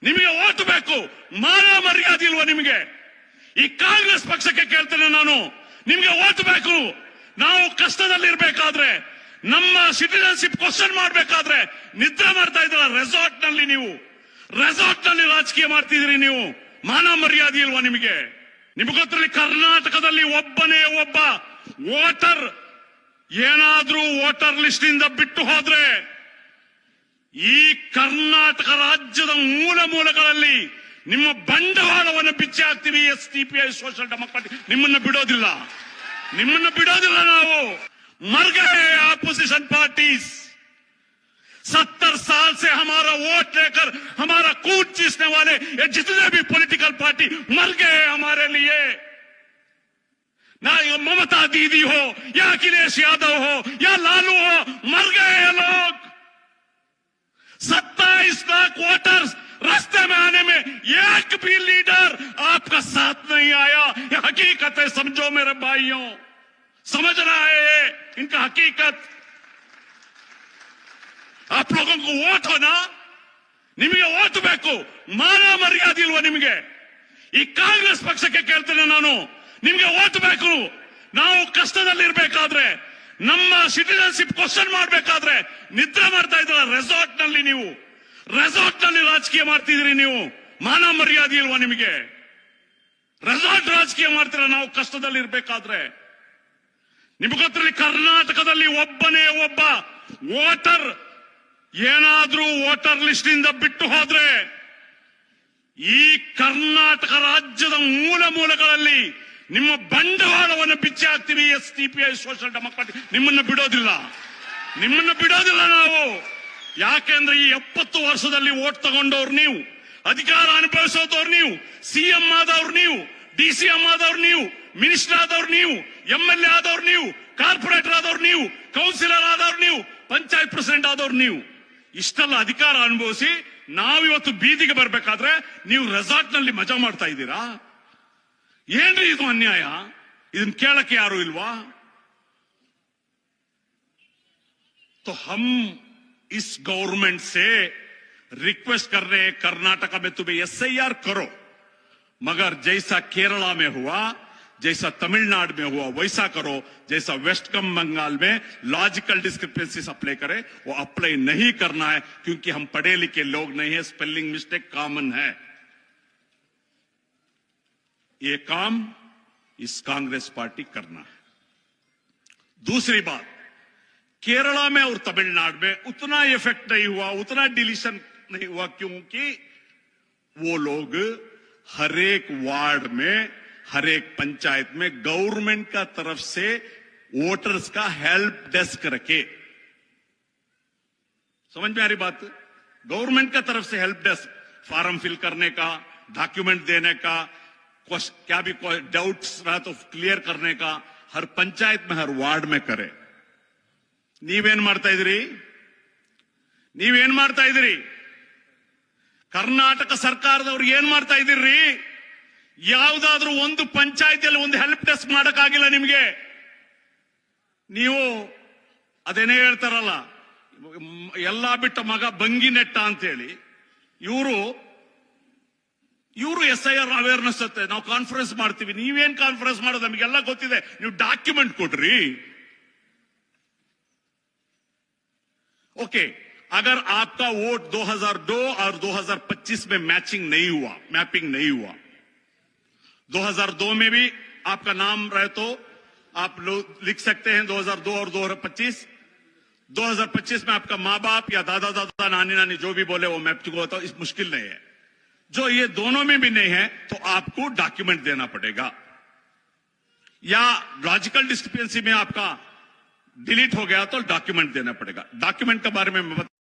ನಿಮಗೆ ಓಟ್ ಬೇಕು, ಮಾನ ಮರ್ಯಾದೆ ಇಲ್ವಾ ನಿಮಗೆ? ಈ ಕಾಂಗ್ರೆಸ್ ಪಕ್ಷಕ್ಕೆ ಕೇಳ್ತೇನೆ ನಾನು, ನಿಮಗೆ ಓಟ್ ಬೇಕು. ನಾವು ಕಷ್ಟದಲ್ಲಿರ್ಬೇಕಾದ್ರೆ, ನಮ್ಮ ಸಿಟಿಜನ್ಶಿಪ್ ಕ್ವಶನ್ ಮಾಡ್ಬೇಕಾದ್ರೆ ನಿದ್ರೆ ಮಾಡ್ತಾ ಇದ್ರ ರೆಸಾರ್ಟ್ ನಲ್ಲಿ. ನೀವು ರೆಸಾರ್ಟ್ ನಲ್ಲಿ ರಾಜಕೀಯ ಮಾಡ್ತಿದ್ರಿ. ನೀವು ಮಾನ ಮರ್ಯಾದೆ ಇಲ್ವಾ ನಿಮಗೆ? ನಿಮಗೊತ್ತಲ್ಲಿ ಕರ್ನಾಟಕದಲ್ಲಿ ಒಬ್ಬನೇ ಒಬ್ಬ ವೋಟರ್ ಏನಾದ್ರೂ ವೋಟರ್ ಲಿಸ್ಟ್ ಇಂದ ಬಿಟ್ಟು ಹೋದ್ರೆ ಈ ಕರ್ನಾಟಕ ರಾಜ್ಯದ ಮೂಲ ಮೂಲೆಗಳಲ್ಲಿ ನಿಮ್ಮ ಬಂಡವಾಳವನ್ನು ಬಿಚ್ಚಿ ಹಾಕ್ತೀವಿ. SDPI ಸೋಷಿಯಲ್ ಡೆಮೋಕ್ರಾಟಿಕ್ ನಿಮ್ಮನ್ನ ಬಿಡೋದಿಲ್ಲ, ನಿಮ್ಮನ್ನ ಬಿಡೋದಿಲ್ಲ ನಾವು. मर गए अपोजिशन पार्टीज। 70 साल से हमारा वोट लेकर हमारा खून चूसने वाले ये जितने भी पॉलिटिकल पार्टी मर गए हमारे लिए। ना ममता दीदी हो या अखिलेश यादव हो या लालू हो, मर गए ये लोग। 27 लाख वोटर्स रास्ते में आने में एक भी लीडर आपका साथ नहीं आया। ये हकीकत है, समझो मेरे भाइयों, समझ रहा है इनका हकीकत। आप लोगों को वोट हो ना, ನಿಮಗೆ ಓಟ್ ಬೇಕು, ಮಾನ ಮರ್ಯಾದೆ ಇಲ್ವಾ ನಿಮಗೆ? ಈ ಕಾಂಗ್ರೆಸ್ ಪಕ್ಷಕ್ಕೆ ಕೇಳ್ತೇನೆ ನಾನು, ನಿಮಗೆ ಓಟ್ ಬೇಕು. ನಾವು ಕಷ್ಟದಲ್ಲಿರ್ಬೇಕಾದ್ರೆ, ನಮ್ಮ ಸಿಟಿಜನ್ಶಿಪ್ ಕ್ವಶನ್ ಮಾಡ್ಬೇಕಾದ್ರೆ ನಿದ್ರೆ ಮಾಡ್ತಾ ಇದ್ರ ರೆಸಾರ್ಟ್ ನಲ್ಲಿ. ನೀವು ರೆಸಾರ್ಟ್ ನಲ್ಲಿ ರಾಜಕೀಯ ಮಾಡ್ತಿದ್ರಿ. ನೀವು ಮಾನ ಮರ್ಯಾದೆ ಇಲ್ವಾ ನಿಮಗೆ? ರೆಸಾರ್ಟ್ ರಾಜಕೀಯ ಮಾಡ್ತೀರ ನಾವು ಕಷ್ಟದಲ್ಲಿರ್ಬೇಕಾದ್ರೆ. ನಿಮಗೊತ್ತಲ್ಲಿ ಕರ್ನಾಟಕದಲ್ಲಿ ಒಬ್ಬನೇ ಒಬ್ಬ ವೋಟರ್ ಏನಾದ್ರೂ ವೋಟರ್ ಲಿಸ್ಟ್ ಇಂದ ಬಿಟ್ಟು ಹೋದ್ರೆ ಈ ಕರ್ನಾಟಕ ರಾಜ್ಯದ ಮೂಲ ಮೂಲೆಗಳಲ್ಲಿ ನಿಮ್ಮ ಬಂಡವಾಳವನ್ನು ಬಿಚ್ಚಿ ಹಾಕ್ತೀವಿ. SDPI ಸೋಷಿಯಲ್ ಡೆಮೋಕ್ರಾಟಿಕ್ ನಿಮ್ಮನ್ನ ಬಿಡೋದಿಲ್ಲ, ನಿಮ್ಮನ್ನ ಬಿಡೋದಿಲ್ಲ ನಾವು. ಯಾಕೆಂದ್ರೆ ಈ 70 ವರ್ಷದಲ್ಲಿ ವೋಟ್ ತಗೊಂಡವ್ರು ನೀವು, ಅಧಿಕಾರ ಅನುಭವಿಸೋದವ್ರು ನೀವು, CM ಆದವ್ರು ನೀವು, DCM ಆದವ್ರು ನೀವು, ಮಿನಿಸ್ಟರ್ ಆದವ್ರು ನೀವು, MLA ಆದವ್ರು ನೀವು, ಕಾರ್ಪೊರೇಟರ್ ಆದವ್ರು ನೀವು, ಕೌನ್ಸಿಲರ್ ಆದವ್ರು ನೀವು, ಪಂಚಾಯತ್ ಪ್ರೆಸಿಡೆಂಟ್ ಆದವ್ರು ನೀವು. ಇಷ್ಟೆಲ್ಲ ಅಧಿಕಾರ ಅನುಭವಿಸಿ ನಾವಿವತ್ತು ಬೀದಿಗೆ ಬರ್ಬೇಕಾದ್ರೆ ನೀವು ರೆಸಾರ್ಟ್ ನಲ್ಲಿ ಮಜಾ ಮಾಡ್ತಾ ಇದ್ದೀರಾ? ಏನ್ರಿ ಇದು ಅನ್ಯಾಯ? ಇದನ್ನ ಕೇಳಕ್ಕೆ ಯಾರು ಇಲ್ವಾ? तो हम इस गवर्नमेंट से रिक्वेस्ट कर रहे हैं, कर्नाटक में तुम्हें SIR करो, मगर जैसा केरला में हुआ, जैसा तमिलनाडु में हुआ वैसा करो। जैसा वेस्ट बंगाल में लॉजिकल डिस्क्रिपेंसीज अप्लाई करे, वो अप्लाई नहीं करना है, क्योंकि हम पढ़े लिखे लोग नहीं है, स्पेलिंग मिस्टेक कॉमन है। ये काम इस कांग्रेस पार्टी करना है। दूसरी बात, केरला में और तमिलनाडु में उतना इफेक्ट नहीं हुआ, उतना डिलीशन नहीं हुआ, क्योंकि वो लोग हर एक वार्ड में, हर एक पंचायत में गवर्नमेंट का तरफ से वोटर्स का हेल्प डेस्क रखे। समझ में आ रही बात? गवर्नमेंट का तरफ से हेल्प डेस्क, फॉर्म फिल करने का, डॉक्यूमेंट देने का, क्या भी कोई डाउट्स रहा तो क्लियर करने का, हर पंचायत में, हर वार्ड में करे। ನೀವೇನ್ ಮಾಡ್ತಾ ಇದ್ರಿ? ನೀವೇನ್ ಮಾಡ್ತಾ ಇದ್ರಿ? ಕರ್ನಾಟಕ ಸರ್ಕಾರದವ್ರು ಏನ್ ಮಾಡ್ತಾ ಇದ್ದೀರಿ? ಯಾವುದಾದ್ರೂ ಒಂದು ಪಂಚಾಯತಿಯಲ್ಲಿ ಒಂದು ಹೆಲ್ಪ್ ಡೆಸ್ಕ್ ಮಾಡಕ್ಕಾಗಿಲ್ಲ ನಿಮ್ಗೆ. ನೀವು ಅದೇನೇ ಹೇಳ್ತಾರಲ್ಲ, ಎಲ್ಲಾ ಬಿಟ್ಟ ಮಗ ಬಂಗಿ ನೆಟ್ಟ ಅಂತ ಹೇಳಿ, ಇವರು SIR ಅವೇರ್ನೆಸ್ ಅಂತ ನಾವು ಕಾನ್ಫರೆನ್ಸ್ ಮಾಡ್ತೀವಿ. ನೀವೇನ್ ಕಾನ್ಫರೆನ್ಸ್ ಮಾಡೋದು? ನಮಗೆಲ್ಲ ಗೊತ್ತಿದೆ. ನೀವು ಡಾಕ್ಯುಮೆಂಟ್ ಕೊಡ್ರಿ. ओके, अगर आपका वोट 2002 और 2025 में मैपिंग नहीं हुआ, 2002 में भी आपका नाम रहे तो आप लोग लिख सकते हैं 2002 और 2025। 2025 में आपका माँ बाप या दादा दादा नानी नानी जो भी बोले वो मैपिंग होता है, इस मुश्किल नहीं है। जो ये दोनों में भी नहीं है तो आपको डॉक्यूमेंट देना पड़ेगा, या लॉजिकल डिस्क्रिपेंसी में आपका डिलीट हो गया तो डॉक्यूमेंट देना पड़ेगा। डॉक्यूमेंट के बारे में मैं